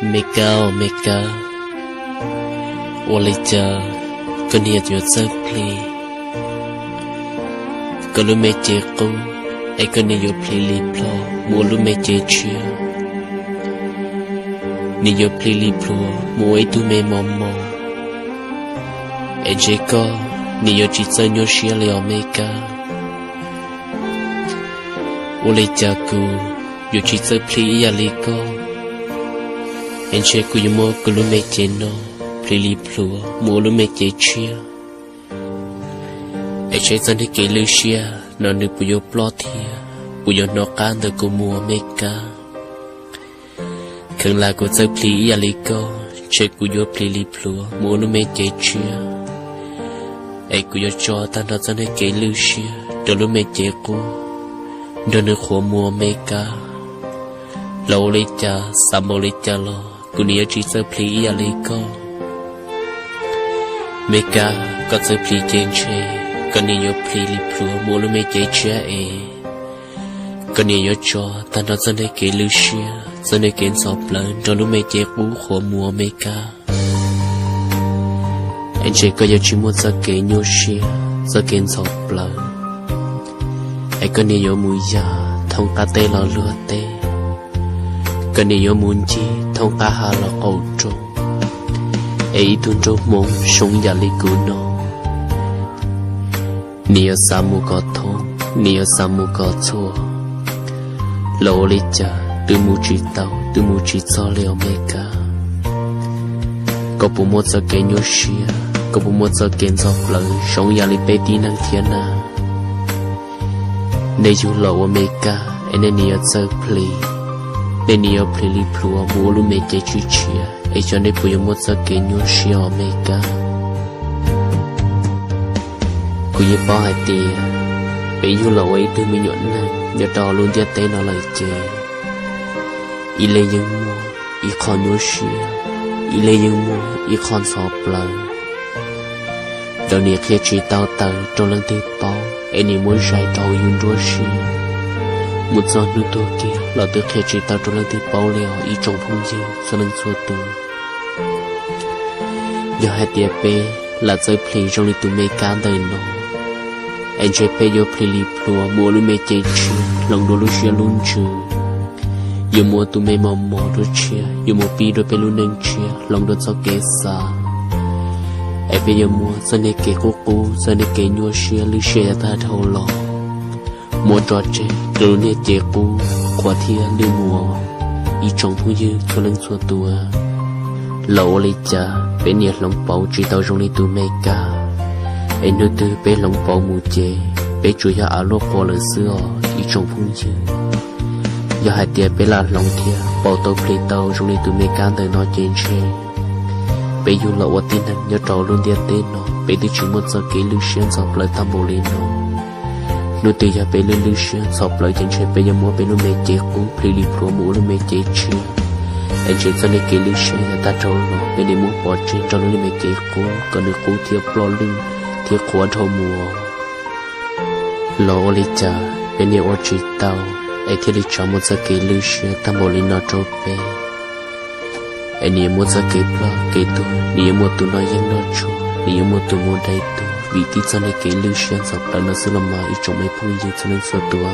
Mega, 我来家跟你就这里，个路没结果，哎跟你有 play 里 plo， 我路没结局，你有 play 里 plo， 我一度没毛毛，哎这个你有几次有需要了 mega， 我来家个有几次 play 呀里个。anh chơi cùi mua cùi lu mê chế nó, plei li plua mua lu mê chế chia. Anh chơi dân thì kỹ lưu xia, nó nữ bùi yo plot thia, bùi yo nó can từ cùi mua mê ca. Khẩn là cùi chơi plei ya li co, chơi cùi yo plei li plua mua lu mê chế chia. Anh cùi yo cho ta nó dân thì kỹ lưu xia, đồ lu mê chế cù, đồ nữ khổ mua mê ca. Lâu lấy cha, sa mô lấy cha lo. Cô nhớ chỉ sợ plei ya li co mega có sợ plei trên chơi có nhớ plei li plua mua lu mê chế chia e có nhớ cho ta nó dân để kể lưu xia dân để kể sọp lớn cho lu mê chế bú khổ mua mega anh chơi có nhớ chỉ muốn sợ kể nhớ xia sợ kể sọp lớn anh có nhớ mùi già thông cả tê lo lừa tê cái này yo muốn chi thông cả hà là ẩu trâu, ấy tuôn trâu mông sống nhà li cũ nó, nia sa mu có thong, nia sa mu có chua, lâu li cha từ mu chỉ tàu, từ mu chỉ cho leo mega, có bộ một giờ cái nhớ xia, có bộ một giờ cái giọt lời sống nhà li bé tí năng thiên na, này chú lâu mega, anh nia giờ play. Nên nhiều plei li plua mua lu mê chế chú chia, ấy cho nên bây giờ một giờ kể nhớ xia mega. Cô yêu bao hai tia, bây giờ lâu ấy tôi mới nhọn năng, nhớ đò luôn dia tên nó lời chê. Ý lê dân mua, ý con nhớ xia, ý lê dân mua, ý con sọp lời. Đầu này khi chỉ tao tờ trong lần tiếp bao, ấy này muốn giải tàu yun đua xia. Một giọt nước tua kia là từ khi chỉ tao trong lần tiếp bao leo ý trong phong dư cho nên xua tu. Giờ hai tia bê là chơi plei trong lý tụ mê cá đời nó. Anh chơi bê yo plei li plua mua lu mê chế chia lòng đồ lu xia luôn trừ. Yo mua tụ mê mò mò đồ chia yo mua pi đồ bê lu nâng chia lòng đồ cho kế xa. Anh bê yo mua cho nên kế cô cô cho nên kế nhua xia lưu xia ta thâu lò. Mua trò chơi từ nét chế cũ qua thiên lưu mùa ý trong thu dư cho lần xua tua lâu lấy cha bé nhiệt lòng bầu chỉ tao trong lý tu mê ca anh nơi tư bé lòng bầu mù chê bé chui ra áo lốp qua lời xưa ý trong thu dư giờ hai tia bé là lòng thia bầu tao plei tao trong lý tu mê ca đời nó trên xe bé dù lậu ở tin năng nhớ trò luôn dia tên nó bé từ chỉ một giờ kỹ lưu xuyên dọc lời tam bồ lên nó nô tì ya bê lư lư xuyên sọp lời chân chơi bê ya mua bê lư mê chế cú plei li pro mũ lư mê chế chia anh chơi cho nên kỹ lư xuyên ya ta trâu lò bê đi mua bỏ trên cho lư mê chế cú còn được cú thiệp lo lư thiệp khóa thâu mùa lò li cha bê ni ô chỉ tàu anh thiệp li cho một giờ kỹ lư xuyên ta mua li nó trâu bê anh ni mua giờ kỹ pro kỹ tu ni mua tu nói yang nó chua ni mua tu mua đây tu vì tí cho nên kỹ lưu xuyên dọc là nó sẽ làm mà ít trong mấy phong gì cho nên số tua